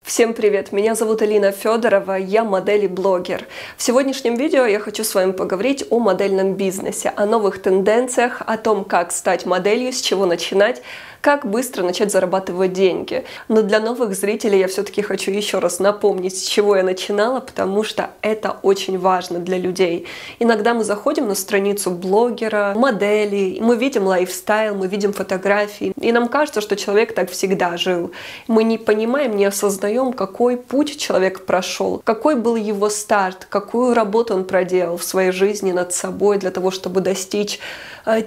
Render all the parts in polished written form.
Всем привет! Меня зовут Алина Федорова, я модель и блогер. В сегодняшнем видео я хочу с вами поговорить о модельном бизнесе, о новых тенденциях, о том, как стать моделью, с чего начинать, как быстро начать зарабатывать деньги. Но для новых зрителей я все-таки хочу еще раз напомнить, с чего я начинала, потому что это очень важно для людей. Иногда мы заходим на страницу блогера, модели, мы видим лайфстайл, мы видим фотографии, и нам кажется, что человек так всегда жил. Мы не понимаем, не осознаем, какой путь человек прошел, какой был его старт, какую работу он проделал в своей жизни над собой для того, чтобы достичь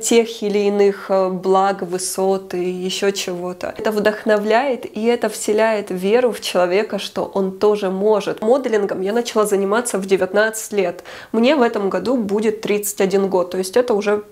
тех или иных благ, высот и еще чего-то. Это вдохновляет, и это вселяет веру в человека, что он тоже может. Моделингом я начала заниматься в 19 лет. Мне в этом году будет 31 год, то есть это уже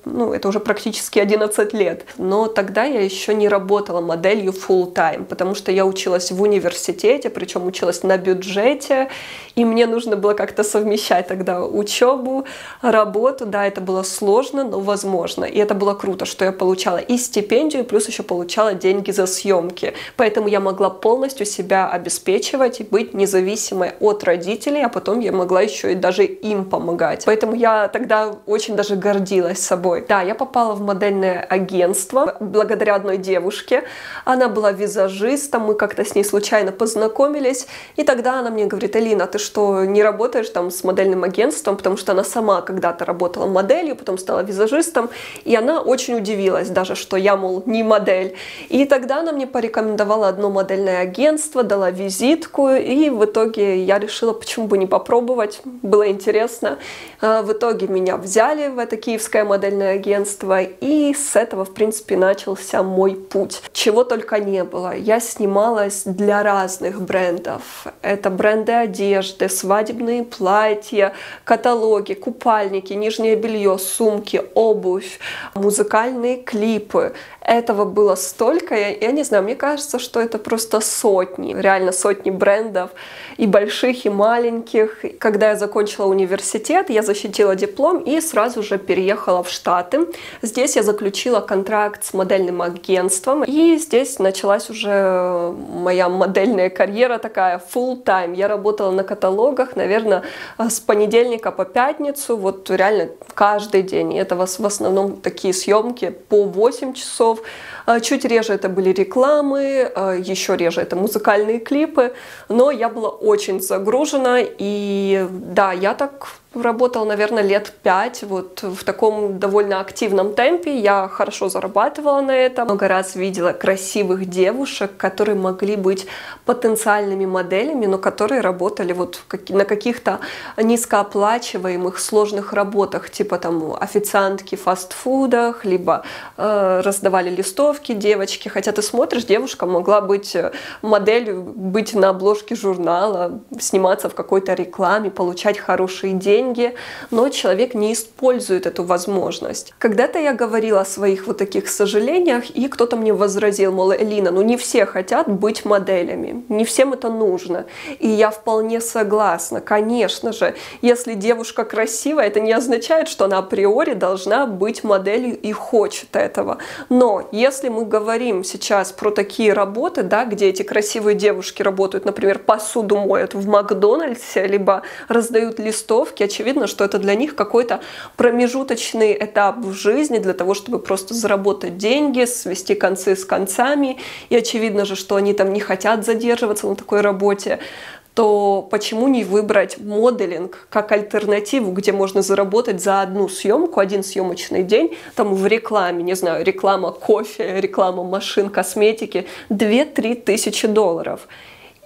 практически 11 лет. Но тогда я еще не работала моделью full-time, потому что я училась в университете, причем училась на бюджете, и мне нужно было как-то совмещать тогда учебу, работу. Да, это было сложно, но возможно. И это было круто, что я получала и стипендию, плюс еще получала деньги за съемки. Поэтому я могла полностью себя обеспечивать и быть независимой от родителей, а потом я могла еще и даже им помогать. Поэтому я тогда очень даже гордилась собой. Да, я попала в модельное агентство благодаря одной девушке. Она была визажистом, мы как-то с ней случайно познакомились. И тогда она мне говорит: Алина, ты что, не работаешь там с модельным агентством? Потому что она сама когда-то работала моделью, потом стала визажистом. И она очень удивилась даже, что я, мол, не модель. И тогда она мне порекомендовала одно модельное агентство, дала визитку, и в итоге я решила, почему бы не попробовать, было интересно. В итоге меня взяли в это киевское модельное агентство, и с этого, в принципе, начался мой путь. Чего только не было. Я снималась для разных брендов. Это бренды одежды, свадебные платья, каталоги, купальники, нижнее белье, сумки, обувь, музыкальные клипы. Этого было столько, я не знаю, мне кажется, что это просто сотни, реально сотни брендов, и больших, и маленьких. Когда я закончила университет, я защитила диплом и сразу же переехала в Штаты. Здесь я заключила контракт с модельным агентством, и здесь началась уже моя модельная карьера такая full-time. Я работала на каталогах, наверное, с понедельника по пятницу, вот реально каждый день. И это в основном такие съемки по 8 часов. Чуть реже это были рекламы, еще реже это музыкальные клипы, но я была очень загружена, и да, я так работала, наверное, лет 5, вот в таком довольно активном темпе. Я хорошо зарабатывала на этом. Много раз видела красивых девушек, которые могли быть потенциальными моделями, но которые работали вот на каких-то низкооплачиваемых сложных работах, типа там официантки в фастфудах, либо раздавали листовки девочки. Хотя ты смотришь, девушка могла быть моделью, быть на обложке журнала, сниматься в какой-то рекламе, получать хорошие деньги, но человек не использует эту возможность. Когда-то я говорила о своих вот таких сожалениях, и кто-то мне возразил, мол, Алина, ну не все хотят быть моделями, не всем это нужно. И я вполне согласна, конечно же, если девушка красивая, это не означает, что она априори должна быть моделью и хочет этого. Но если мы говорим сейчас про такие работы, да, где эти красивые девушки работают, например, посуду моют в Макдональдсе, либо раздают листовки, очевидно, что это для них какой-то промежуточный этап в жизни для того, чтобы просто заработать деньги, свести концы с концами. И очевидно же, что они там не хотят задерживаться на такой работе. То почему не выбрать моделинг как альтернативу, где можно заработать за одну съемку, один съемочный день, там в рекламе, не знаю, реклама кофе, реклама машин, косметики, 2-3 тысячи долларов.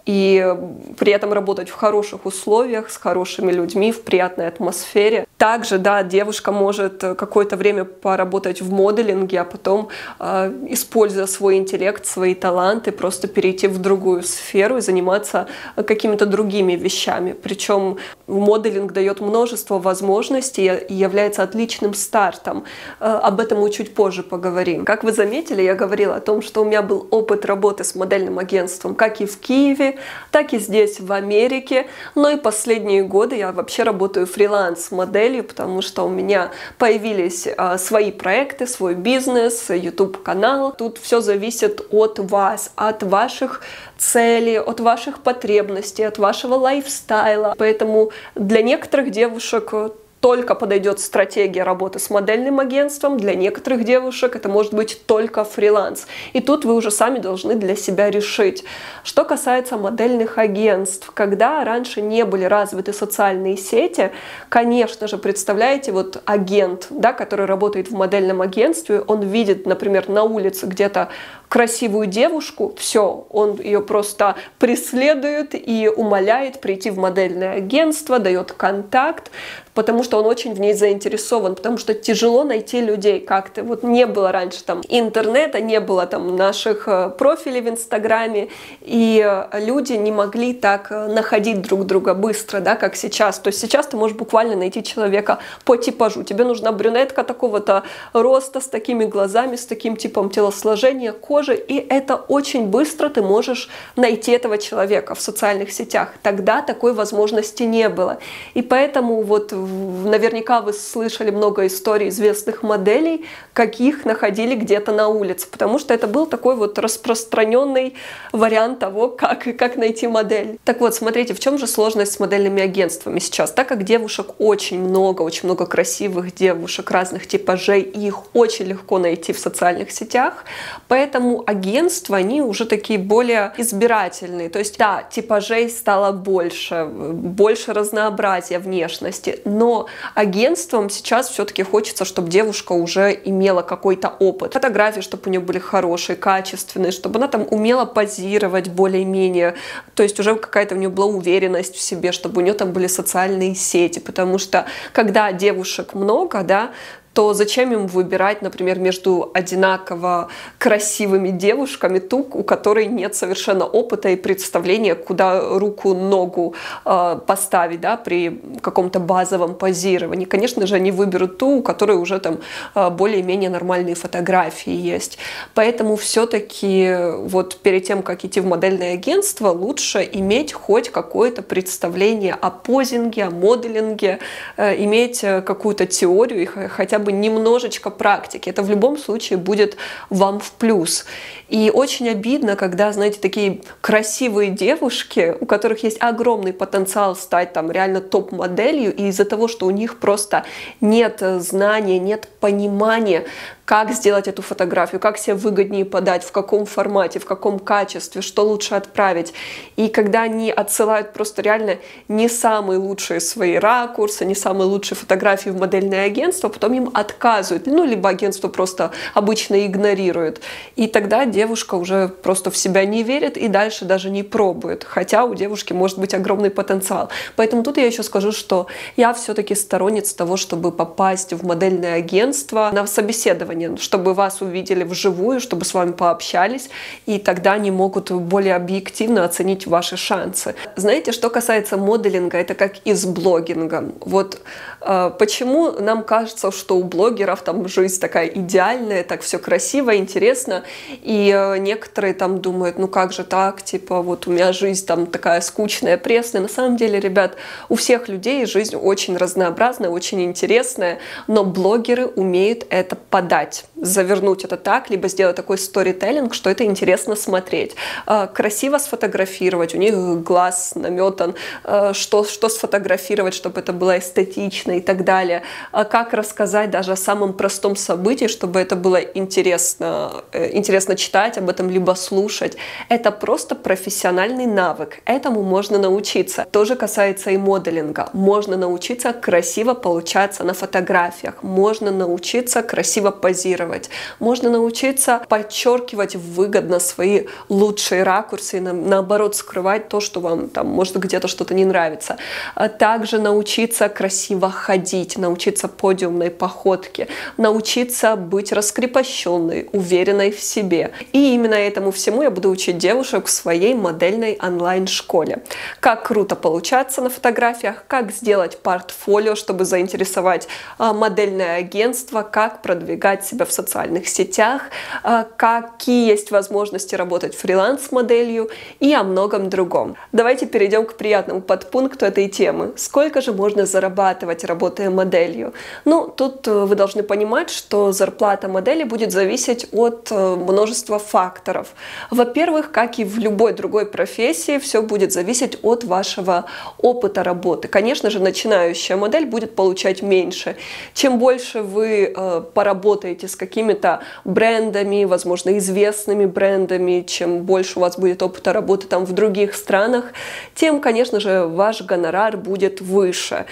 И при этом работать в хороших условиях, с хорошими людьми, в приятной атмосфере. Также, да, девушка может какое-то время поработать в моделинге, а потом, используя свой интеллект, свои таланты, просто перейти в другую сферу и заниматься какими-то другими вещами. Причем моделинг дает множество возможностей и является отличным стартом. Об этом мы чуть позже поговорим. Как вы заметили, я говорила о том, что у меня был опыт работы с модельным агентством как и в Киеве, так и здесь, в Америке. Но и последние годы я вообще работаю фриланс-моделью, моделью, потому что у меня появились свои проекты, свой бизнес, YouTube-канал. Тут все зависит от вас, от ваших целей, от ваших потребностей, от вашего лайфстайла. Поэтому для некоторых девушек только подойдет стратегия работы с модельным агентством, для некоторых девушек это может быть только фриланс. И тут вы уже сами должны для себя решить. Что касается модельных агентств, когда раньше не были развиты социальные сети, конечно же, представляете, вот агент, да, который работает в модельном агентстве, он видит, например, на улице где-то красивую девушку, все, он ее просто преследует и умоляет прийти в модельное агентство, дает контакт, потому что он очень в ней заинтересован, потому что тяжело найти людей как-то. Вот не было раньше там интернета, не было там наших профилей в Инстаграме, и люди не могли так находить друг друга быстро, да, как сейчас. То есть сейчас ты можешь буквально найти человека по типажу. Тебе нужна брюнетка такого-то роста, с такими глазами, с таким типом телосложения, кожи, и это очень быстро ты можешь найти этого человека в социальных сетях. Тогда такой возможности не было. И поэтому вот наверняка вы слышали много историй известных моделей, каких находили где-то на улице, потому что это был такой вот распространенный вариант того, как найти модель. Так вот, смотрите, в чем же сложность с модельными агентствами сейчас? Так как девушек очень много красивых девушек разных типажей, и их очень легко найти в социальных сетях, поэтому агентства, они уже такие более избирательные. То есть, да, типажей стало больше разнообразия внешности, но агентствам сейчас все-таки хочется, чтобы девушка уже имела какой-то опыт. Фотографии, чтобы у нее были хорошие, качественные, чтобы она там умела позировать более-менее, то есть уже какая-то у нее была уверенность в себе, чтобы у нее там были социальные сети, потому что когда девушек много, да, то зачем им выбирать, например, между одинаково красивыми девушками ту, у которой нет совершенно опыта и представления, куда руку, ногу поставить, да, при каком-то базовом позировании. Конечно же, они выберут ту, у которой уже там более-менее нормальные фотографии есть. Поэтому все-таки вот перед тем, как идти в модельное агентство, лучше иметь хоть какое-то представление о позинге, о моделинге, иметь какую-то теорию и хотя бы немножечко практики. Это в любом случае будет вам в плюс. И очень обидно, когда, знаете, такие красивые девушки, у которых есть огромный потенциал стать там реально топ-моделью, и из-за того, что у них просто нет знания, нет понимания, как сделать эту фотографию, как себя выгоднее подать, в каком формате, в каком качестве, что лучше отправить. И когда они отсылают просто реально не самые лучшие свои ракурсы, не самые лучшие фотографии в модельное агентство, потом им отказывают, ну, либо агентство просто обычно игнорирует. И тогда девушка уже просто в себя не верит и дальше даже не пробует, хотя у девушки может быть огромный потенциал. Поэтому тут я еще скажу, что я все-таки сторонница того, чтобы попасть в модельное агентство на собеседование, чтобы вас увидели вживую, чтобы с вами пообщались, и тогда они могут более объективно оценить ваши шансы. Знаете, что касается моделинга, это как и с блогингом. Вот почему нам кажется, что у блогеров там жизнь такая идеальная, так все красиво, интересно, и некоторые там думают, ну как же так, типа вот у меня жизнь там такая скучная, пресная. На самом деле, ребят, у всех людей жизнь очень разнообразная, очень интересная, но блогеры умеют это подать, завернуть это так, либо сделать такой сторителлинг, что это интересно смотреть. Красиво сфотографировать, у них глаз наметан, что сфотографировать, чтобы это было эстетично и так далее. Как рассказать даже о самом простом событии, чтобы это было интересно читать об этом, либо слушать. Это просто профессиональный навык. Этому можно научиться. Тоже касается и моделинга. Можно научиться красиво получаться на фотографиях. Можно научиться красиво позировать. Можно научиться подчеркивать выгодно свои лучшие ракурсы и наоборот скрывать то, что вам там может где-то что-то не нравится. Также научиться красиво ходить, научиться подиумной походке, научиться быть раскрепощенной, уверенной в себе. И именно этому всему я буду учить девушек в своей модельной онлайн-школе. Как круто получаться на фотографиях, как сделать портфолио, чтобы заинтересовать модельное агентство, как продвигать продвигать себя в социальных сетях, какие есть возможности работать фриланс-моделью и о многом другом. Давайте перейдем к приятному подпункту этой темы. Сколько же можно зарабатывать, работая моделью? Ну, тут вы должны понимать, что зарплата модели будет зависеть от множества факторов. Во-первых, как и в любой другой профессии, все будет зависеть от вашего опыта работы. Конечно же, начинающая модель будет получать меньше. Чем больше вы поработаете с какими-то брендами, возможно, известными брендами, чем больше у вас будет опыта работы там в других странах, тем, конечно же, ваш гонорар будет выше.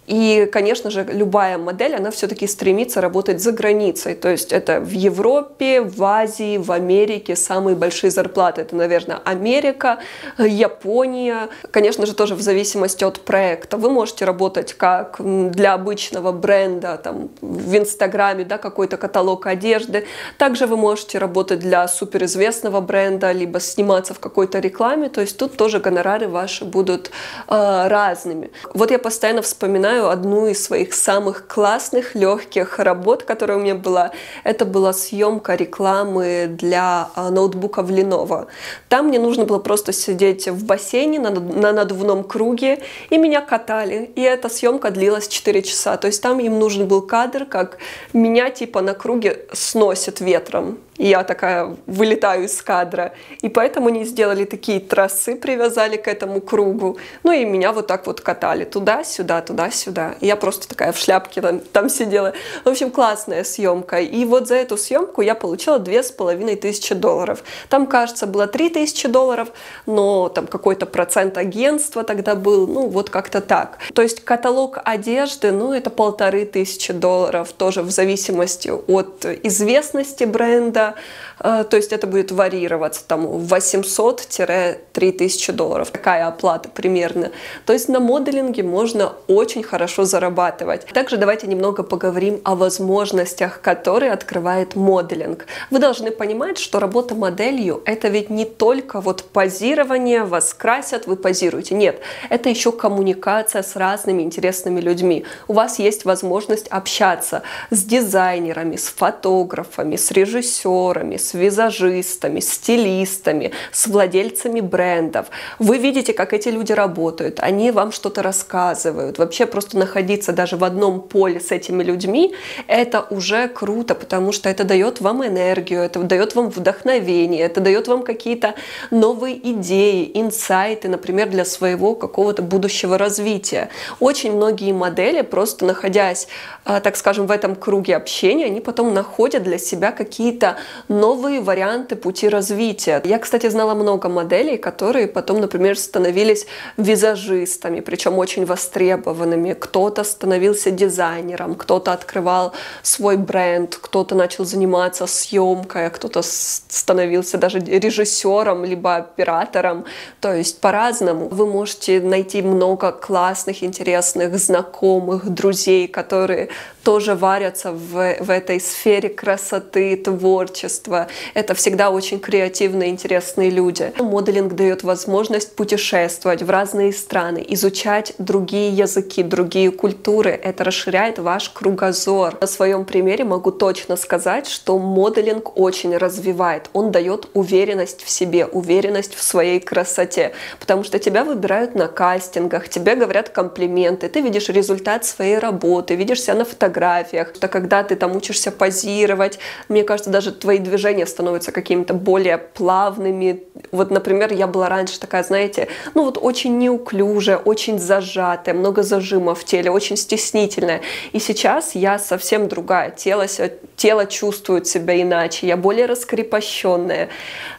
И, конечно же, любая модель, она все-таки стремится работать за границей. То есть это в Европе, в Азии, в Америке самые большие зарплаты. Это, наверное, Америка, Япония. Конечно же, тоже в зависимости от проекта. Вы можете работать как для обычного бренда, там, в Инстаграме, да, какой-то каталог одежды. Также вы можете работать для суперизвестного бренда, либо сниматься в какой-то рекламе. То есть тут тоже гонорары ваши будут разными. Вот я постоянно вспоминаю одну из своих самых классных, легких работ, которая у меня была. Это была съемка рекламы для ноутбуков Lenovo. Там мне нужно было просто сидеть в бассейне на надувном круге, и меня катали. И эта съемка длилась 4 часа. То есть там им нужен был кадр, как меня типа на круге сносит ветром. И я такая вылетаю из кадра. И поэтому они сделали такие тросы, привязали к этому кругу. Ну и меня вот так вот катали. Туда-сюда, туда-сюда. И я просто такая в шляпке там сидела. В общем, классная съемка. И вот за эту съемку я получила $2500. Там, кажется, было $3000, но там какой-то процент агентства тогда был. Ну, вот как-то так. То есть каталог одежды, ну, это $1500. Тоже в зависимости от известности бренда. То есть это будет варьироваться там $800–3000. Такая оплата примерно. То есть на моделинге можно очень хорошо зарабатывать. Также давайте немного поговорим о возможностях, которые открывает моделинг. Вы должны понимать, что работа моделью — это ведь не только вот позирование, вас красят, вы позируете. Нет, это еще коммуникация с разными интересными людьми. У вас есть возможность общаться с дизайнерами, с фотографами, с режиссерами, с визажистами, стилистами, с владельцами брендов. Вы видите, как эти люди работают, они вам что-то рассказывают. Вообще просто находиться даже в одном поле с этими людьми — это уже круто, потому что это дает вам энергию, это дает вам вдохновение, это дает вам какие-то новые идеи, инсайты, например, для своего какого-то будущего развития. Очень многие модели, просто находясь, так скажем, в этом круге общения, они потом находят для себя какие-то новые варианты пути развития. Я, кстати, знала много моделей, которые потом, например, становились визажистами, причем очень востребованными. Кто-то становился дизайнером, кто-то открывал свой бренд, кто-то начал заниматься съемкой, а кто-то становился даже режиссером, либо оператором. То есть по-разному. Вы можете найти много классных, интересных, знакомых, друзей, которые тоже варятся в этой сфере красоты, творчества. Это всегда очень креативные, интересные люди. Моделинг дает возможность путешествовать в разные страны, изучать другие языки, другие культуры. Это расширяет ваш кругозор. На своем примере могу точно сказать, что моделинг очень развивает. Он дает уверенность в себе, уверенность в своей красоте. Потому что тебя выбирают на кастингах, тебе говорят комплименты, ты видишь результат своей работы, видишь себя на фотографиях. Что когда ты там учишься позировать, мне кажется, даже твои движения становятся какими-то более плавными. Вот, например, я была раньше такая, знаете, ну вот очень неуклюжая, очень зажатая, много зажима в теле, очень стеснительная. И сейчас я совсем другая. Тело чувствует себя иначе, я более раскрепощенная.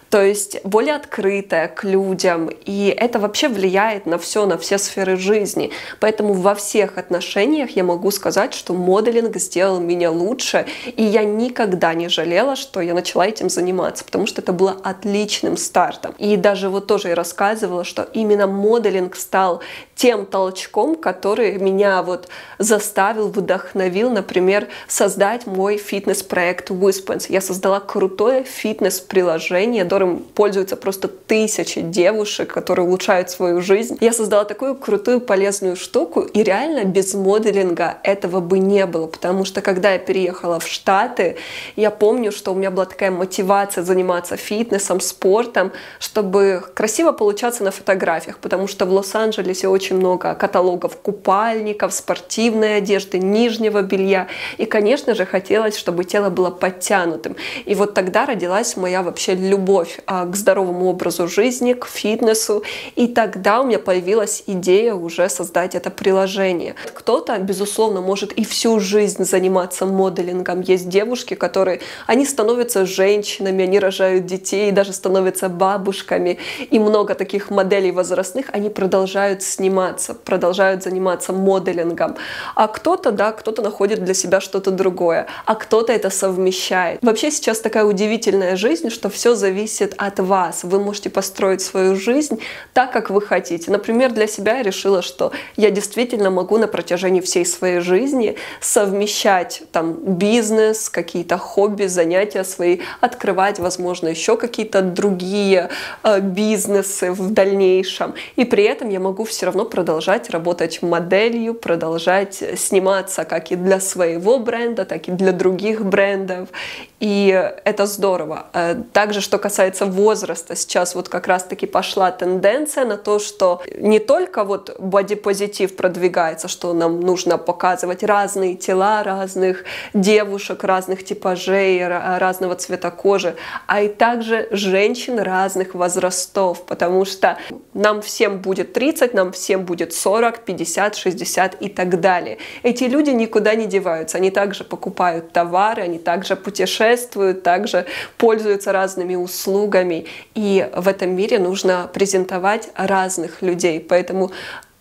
То есть более открытая к людям. И это вообще влияет на все сферы жизни. Поэтому во всех отношениях я могу сказать, что моделинг сделал меня лучше. И я никогда не жалела, что я начала этим заниматься, потому что это было отличным стартом. И даже вот тоже я рассказывала, что именно моделинг стал тем толчком, который меня вот заставил, вдохновил, например, создать мой фитнес-проект Wispens. Я создала крутое фитнес-приложение, которым пользуются просто тысячи девушек, которые улучшают свою жизнь. Я создала такую крутую, полезную штуку, и реально без моделинга этого бы не было, потому что когда я переехала в Штаты, я помню, что у меня была такая мотивация заниматься фитнесом, спортом, чтобы красиво получаться на фотографиях, потому что в Лос-Анджелесе очень много каталогов купальников, спортивной одежды, нижнего белья, и, конечно же, хотелось, чтобы тело было подтянутым. И вот тогда родилась моя вообще любовь к здоровому образу жизни, к фитнесу, и тогда у меня появилась идея уже создать это приложение. Кто-то, безусловно, может и всю жизнь заниматься моделингом. Есть девушки, которые, они становятся женщинами, они рожают детей, даже становятся бабушками, и много таких моделей возрастных, они продолжают сниматься, продолжают заниматься моделингом. А кто-то, да, кто-то находит для себя что-то другое, а кто-то это совмещает. Вообще сейчас такая удивительная жизнь, что все зависит от вас. Вы можете построить свою жизнь так, как вы хотите. Например, для себя я решила, что я действительно могу на протяжении всей своей жизни совмещать там бизнес, какие-то хобби, занятия свои, открывать, возможно, еще какие-то другие бизнесы в дальнейшем. И при этом я могу все равно продолжать работать моделью, продолжать сниматься как и для своего бренда, так и для других брендов. И это здорово. Также, что касается возраста, сейчас вот как раз-таки пошла тенденция на то, что не только вот бодипозитив продвигается, что нам нужно показывать разные тела, разных девушек, разных типажей, разного цвета кожи, а и также женщин разных возрастов, потому что нам всем будет 30, нам всем будет 40, 50, 60 и так далее. Эти люди никуда не деваются, они также покупают товары, они также путешествуют, также пользуются разными услугами, и в этом мире нужно презентовать разных людей, поэтому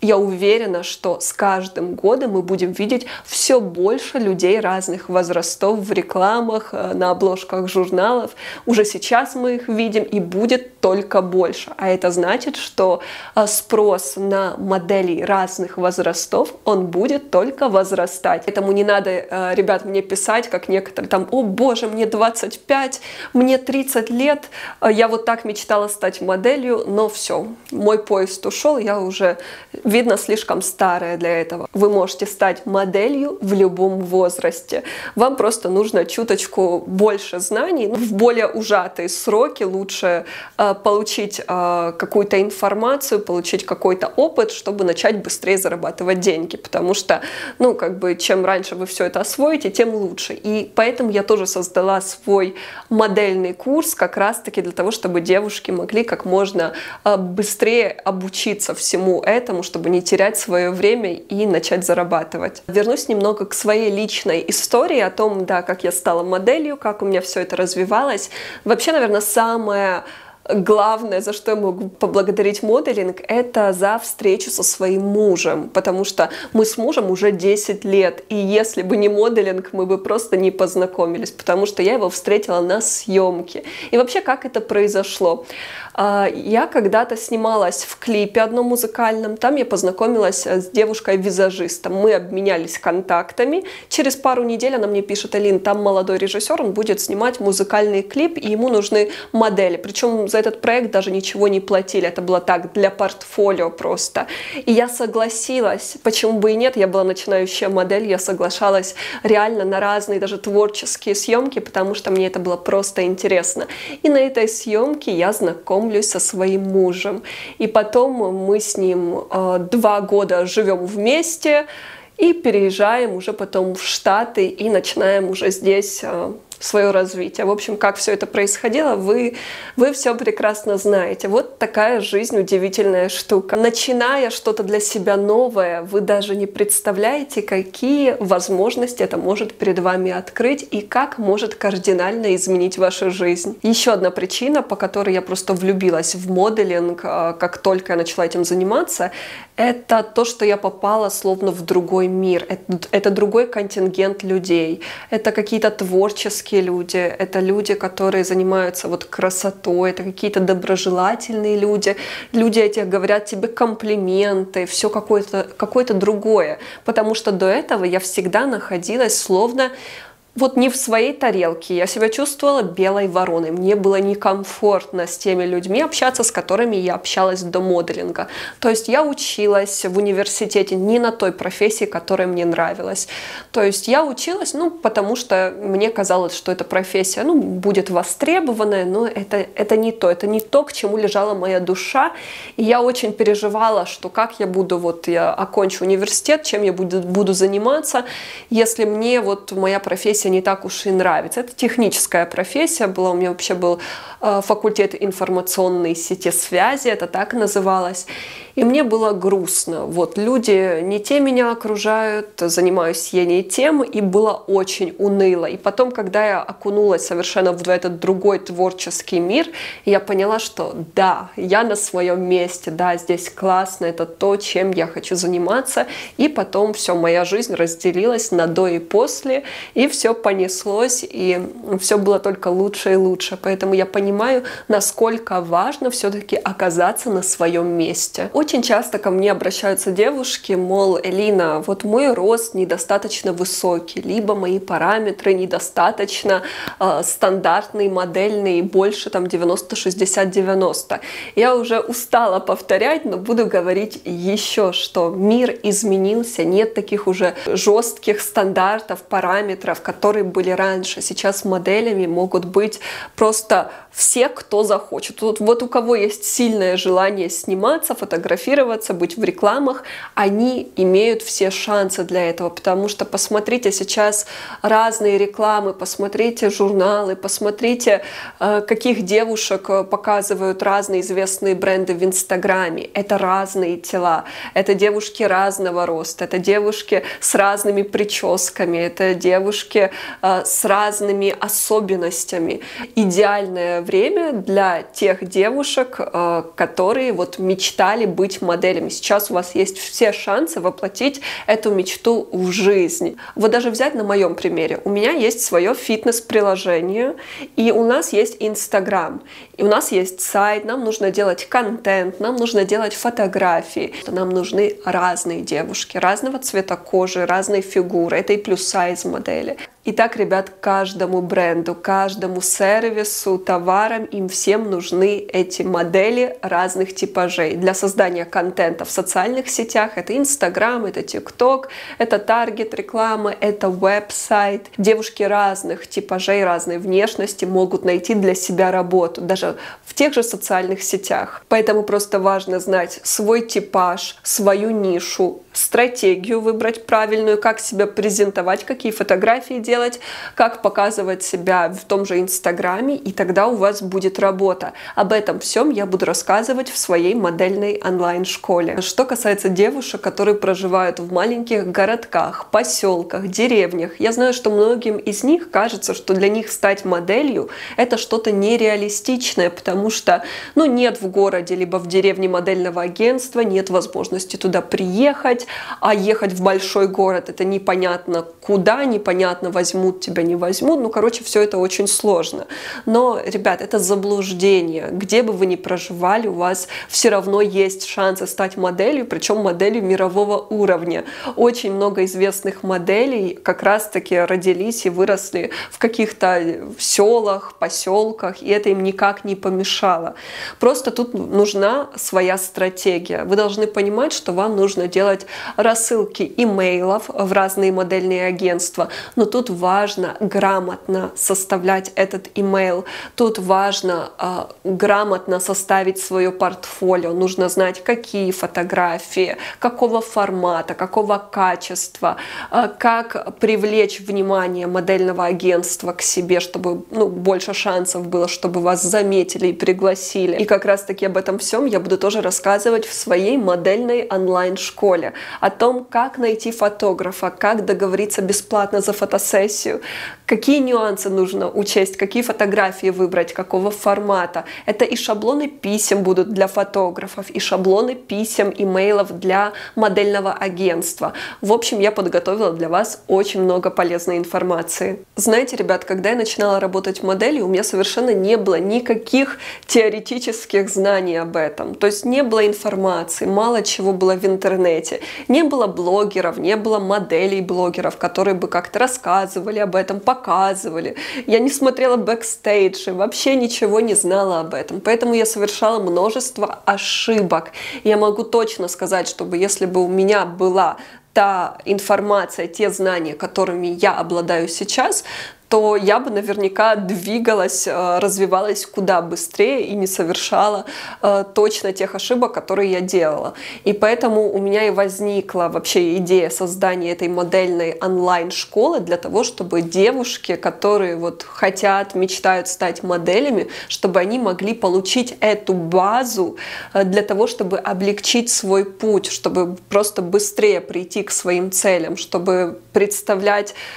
я уверена, что с каждым годом мы будем видеть все больше людей разных возрастов в рекламах, на обложках журналов. Уже сейчас мы их видим, и будет только больше. А это значит, что спрос на моделей разных возрастов, он будет только возрастать. Поэтому не надо, ребят, мне писать, как некоторые там: «О боже, мне 25, мне 30 лет, я вот так мечтала стать моделью», но все, мой поезд ушел, я уже, видно, слишком старая для этого. Вы можете стать моделью в любом возрасте. Вам просто нужно чуточку больше знаний, в более ужатые сроки лучше получить какую-то информацию, получить какой-то опыт, чтобы начать быстрее зарабатывать деньги. Потому что, ну, как бы, чем раньше вы все это освоите, тем лучше. И поэтому я тоже создала свой модельный курс как раз-таки для того, чтобы девушки могли как можно быстрее обучиться всему этому, чтобы не терять свое время и начать зарабатывать. Вернусь немного к своей личной истории о том, да, как я стала моделью, как у меня все это развивалось. Вообще, наверное, самое главное, за что я могу поблагодарить моделинг, это за встречу со своим мужем, потому что мы с мужем уже 10 лет, и если бы не моделинг, мы бы просто не познакомились, потому что я его встретила на съемке. И вообще, как это произошло? Я когда-то снималась в клипе одном музыкальном, там я познакомилась с девушкой-визажистом, мы обменялись контактами, через пару недель она мне пишет: «Алин, там молодой режиссер, он будет снимать музыкальный клип, и ему нужны модели», причем за этот проект даже ничего не платили, это было так, для портфолио просто. И я согласилась, почему бы и нет, я была начинающая модель, я соглашалась реально на разные даже творческие съемки, потому что мне это было просто интересно. И на этой съемке я знакомлюсь со своим мужем. И потом мы с ним 2 года живем вместе и переезжаем уже потом в Штаты и начинаем уже здесь свое развитие. В общем, как все это происходило, вы все прекрасно знаете. Вот такая жизнь, удивительная штука. Начиная что-то для себя новое, вы даже не представляете, какие возможности это может перед вами открыть и как может кардинально изменить вашу жизнь. Еще одна причина, по которой я просто влюбилась в моделинг, как только я начала этим заниматься, это то, что я попала словно в другой мир. Это другой контингент людей. Это какие-то творческие люди, это люди, которые занимаются вот красотой, это какие-то доброжелательные люди. Люди эти говорят тебе комплименты, все какое-то другое. Потому что до этого я всегда находилась словно вот не в своей тарелке. Я себя чувствовала белой вороной. Мне было некомфортно с теми людьми общаться, с которыми я общалась до моделинга. То есть я училась в университете не на той профессии, которая мне нравилась. То есть я училась, потому что мне казалось, что эта профессия, будет востребованная, но это не то, к чему лежала моя душа. И я очень переживала, что как я буду, я окончу университет, чем я буду заниматься, если мне моя профессия не так уж и нравится. Это техническая профессия была, у меня вообще был факультет информационной сети связи, это так называлось. И мне было грустно. Люди не те меня окружают, занимаюсь я не тем, и было очень уныло. И потом, когда я окунулась совершенно в этот другой творческий мир, я поняла, что да, я на своем месте, да, здесь классно, это то, чем я хочу заниматься. И потом все, моя жизнь разделилась на до и после, и все понеслось, и все было только лучше и лучше. Поэтому я понимаю, насколько важно все-таки оказаться на своем месте. Очень часто ко мне обращаются девушки, мол, Элина, мой рост недостаточно высокий, либо мои параметры недостаточно стандартные, модельные, больше 90, 60, 90. Я уже устала повторять, но буду говорить еще, что мир изменился, нет таких уже жестких стандартов, параметров, которые были раньше. Сейчас моделями могут быть просто все, кто захочет. У кого есть сильное желание сниматься, фотографироваться, быть в рекламах, они имеют все шансы для этого, потому что посмотрите сейчас разные рекламы, посмотрите журналы, посмотрите, каких девушек показывают разные известные бренды в Инстаграме. Это разные тела, это девушки разного роста, это девушки с разными прическами, это девушки с разными особенностями. Идеальное время для тех девушек, которые мечтали быть моделями. Сейчас у вас есть все шансы воплотить эту мечту в жизнь. Даже взять на моем примере. У меня есть свое фитнес-приложение, и у нас есть Инстаграм, и у нас есть сайт, нам нужно делать контент, нам нужно делать фотографии. Нам нужны разные девушки, разного цвета кожи, разной фигуры. Это и плюс-сайз модели. Итак, ребят, каждому бренду, каждому сервису, товарам, им всем нужны эти модели разных типажей. Для создания контента в социальных сетях это Инстаграм, это ТикТок, это таргет реклама, это веб-сайт. Девушки разных типажей, разной внешности могут найти для себя работу, даже в тех же социальных сетях. Поэтому просто важно знать свой типаж, свою нишу, стратегию выбрать правильную, как себя презентовать, какие фотографии делать, как показывать себя в том же Инстаграме, и тогда у вас будет работа. Об этом всем я буду рассказывать в своей модельной онлайн-школе. Что касается девушек, которые проживают в маленьких городках, поселках, деревнях, я знаю, что многим из них кажется, что для них стать моделью — это что-то нереалистичное, потому что нет в городе либо в деревне модельного агентства, нет возможности туда приехать, а ехать в большой город — это непонятно куда, непонятно, возьмут тебя, не возьмут. Все это очень сложно. Но, ребят, это заблуждение. Где бы вы ни проживали, у вас все равно есть шансы стать моделью, причем моделью мирового уровня. Очень много известных моделей как раз-таки родились и выросли в каких-то селах, поселках, и это им никак не помешало. Просто тут нужна своя стратегия. Вы должны понимать, что вам нужно делать рассылки имейлов в разные модельные агентства, но тут важно грамотно составлять этот имейл, тут важно грамотно составить свое портфолио, нужно знать, какие фотографии, какого формата, какого качества, как привлечь внимание модельного агентства к себе, чтобы больше шансов было, чтобы вас заметили и пригласили. И как раз таки об этом всем я буду тоже рассказывать в своей модельной онлайн-школе. О том, как найти фотографа, как договориться бесплатно за фотосессию, какие нюансы нужно учесть, какие фотографии выбрать, какого формата. Это и шаблоны писем будут для фотографов, и шаблоны писем, имейлов для модельного агентства. В общем, я подготовила для вас очень много полезной информации. Знаете, ребят, когда я начинала работать моделью, у меня совершенно не было никаких теоретических знаний об этом. То есть не было информации, мало чего было в интернете. Не было блогеров, не было моделей блогеров, которые бы как-то рассказывали, рассказывали об этом, показывали. Я не смотрела бэкстейджи, вообще ничего не знала об этом. Поэтому я совершала множество ошибок. Я могу точно сказать, чтобы если бы у меня была та информация, те знания, которыми я обладаю сейчас, то я бы наверняка двигалась, развивалась куда быстрее и не совершала точно тех ошибок, которые я делала. И поэтому у меня и возникла вообще идея создания этой модельной онлайн-школы для того, чтобы девушки, которые вот хотят, мечтают стать моделями, чтобы они могли получить эту базу для того, чтобы облегчить свой путь, чтобы просто быстрее прийти к своим целям, чтобы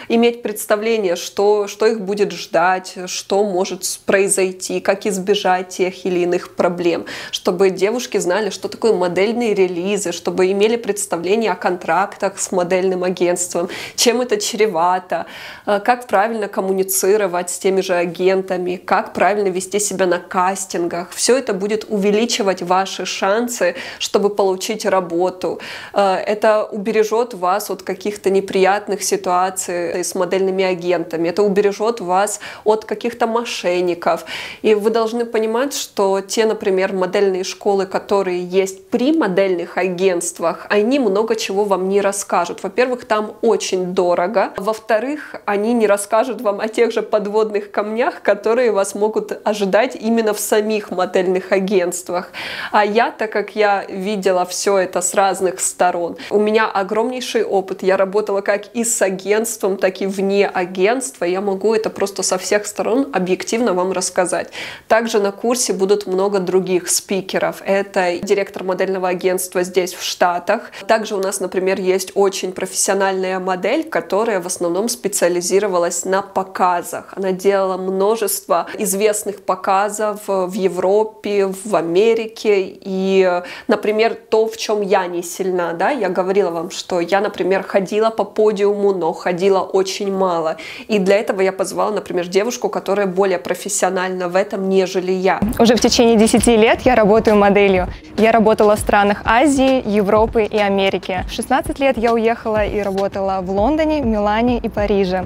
иметь представление, что их будет ждать, что может произойти, как избежать тех или иных проблем, чтобы девушки знали, что такое модельные релизы, чтобы имели представление о контрактах с модельным агентством, чем это чревато, как правильно коммуницировать с теми же агентами, как правильно вести себя на кастингах. Все это будет увеличивать ваши шансы, чтобы получить работу. Это убережет вас от каких-то неприятных ситуаций с модельными агентами. Это убережет вас от каких-то мошенников. И вы должны понимать, что те, например, модельные школы, которые есть при модельных агентствах, они много чего вам не расскажут. Во-первых, там очень дорого. Во-вторых, они не расскажут вам о тех же подводных камнях, которые вас могут ожидать именно в самих модельных агентствах. А я, так как я видела все это с разных сторон, у меня огромнейший опыт. Я работала как и с агентством, так и вне агентства. Я могу это просто со всех сторон объективно вам рассказать. Также на курсе будут много других спикеров. Это директор модельного агентства здесь, в Штатах. Также у нас, например, есть очень профессиональная модель, которая в основном специализировалась на показах. Она делала множество известных показов в Европе, в Америке. И, например, то, в чем я не сильна, да, я говорила вам, что я, например, ходила по подиуму, но ходила очень мало. И для этого я позвала, например, девушку, которая более профессиональна в этом, нежели я. Уже в течение 10 лет я работаю моделью. Я работала в странах Азии, Европы и Америки. В 16 лет я уехала и работала в Лондоне, Милане и Париже.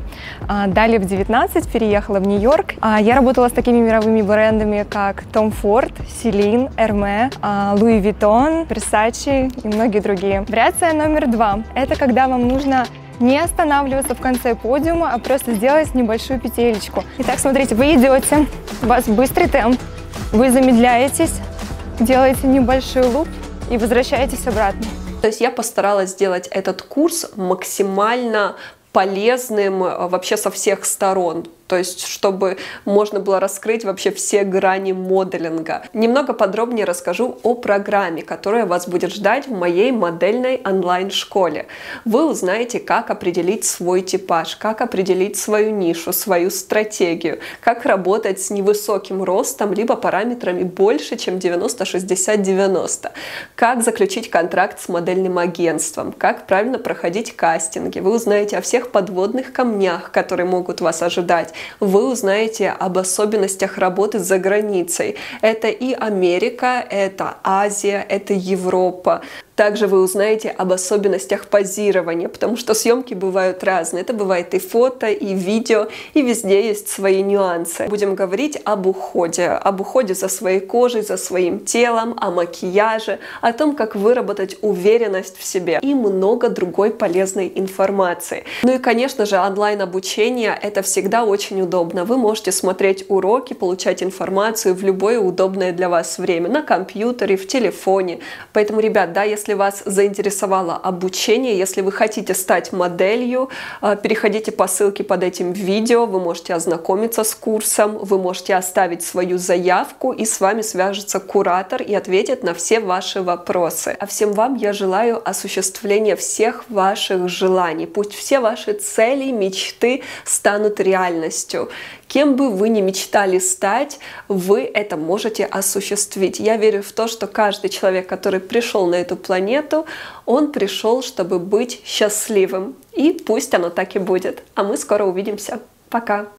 Далее в 19 переехала в Нью-Йорк. Я работала с такими мировыми брендами, как Tom Ford, Celine, Hermès, Louis Vuitton, Versace и многие другие. Вариация номер 2 – это когда вам нужно не останавливаться в конце подиума, а просто сделать небольшую петелечку. Итак, смотрите, вы идете, у вас быстрый темп, вы замедляетесь, делаете небольшой луп и возвращаетесь обратно. То есть я постаралась сделать этот курс максимально полезным вообще со всех сторон. То есть, чтобы можно было раскрыть вообще все грани моделинга. Немного подробнее расскажу о программе, которая вас будет ждать в моей модельной онлайн-школе. Вы узнаете, как определить свой типаж, как определить свою нишу, свою стратегию, как работать с невысоким ростом, либо параметрами больше, чем 90-60-90, как заключить контракт с модельным агентством, как правильно проходить кастинги. Вы узнаете о всех подводных камнях, которые могут вас ожидать. Вы узнаете об особенностях работы за границей. Это и Америка, это Азия, это Европа. Также вы узнаете об особенностях позирования, потому что съемки бывают разные. Это бывает и фото, и видео, и везде есть свои нюансы. Будем говорить об уходе за своей кожей, за своим телом, о макияже, о том, как выработать уверенность в себе и много другой полезной информации. Ну и, конечно же, онлайн-обучение — это всегда очень удобно. Вы можете смотреть уроки, получать информацию в любое удобное для вас время, на компьютере, в телефоне. Поэтому, ребят, да, если вас заинтересовало обучение, если вы хотите стать моделью, переходите по ссылке под этим видео, вы можете ознакомиться с курсом, вы можете оставить свою заявку, и с вами свяжется куратор и ответит на все ваши вопросы. А всем вам я желаю осуществления всех ваших желаний. Пусть все ваши цели, мечты станут реальностью. Кем бы вы ни мечтали стать, вы это можете осуществить. Я верю в то, что каждый человек, который пришел на эту планету, он пришел, чтобы быть счастливым. И пусть оно так и будет. А мы скоро увидимся. Пока!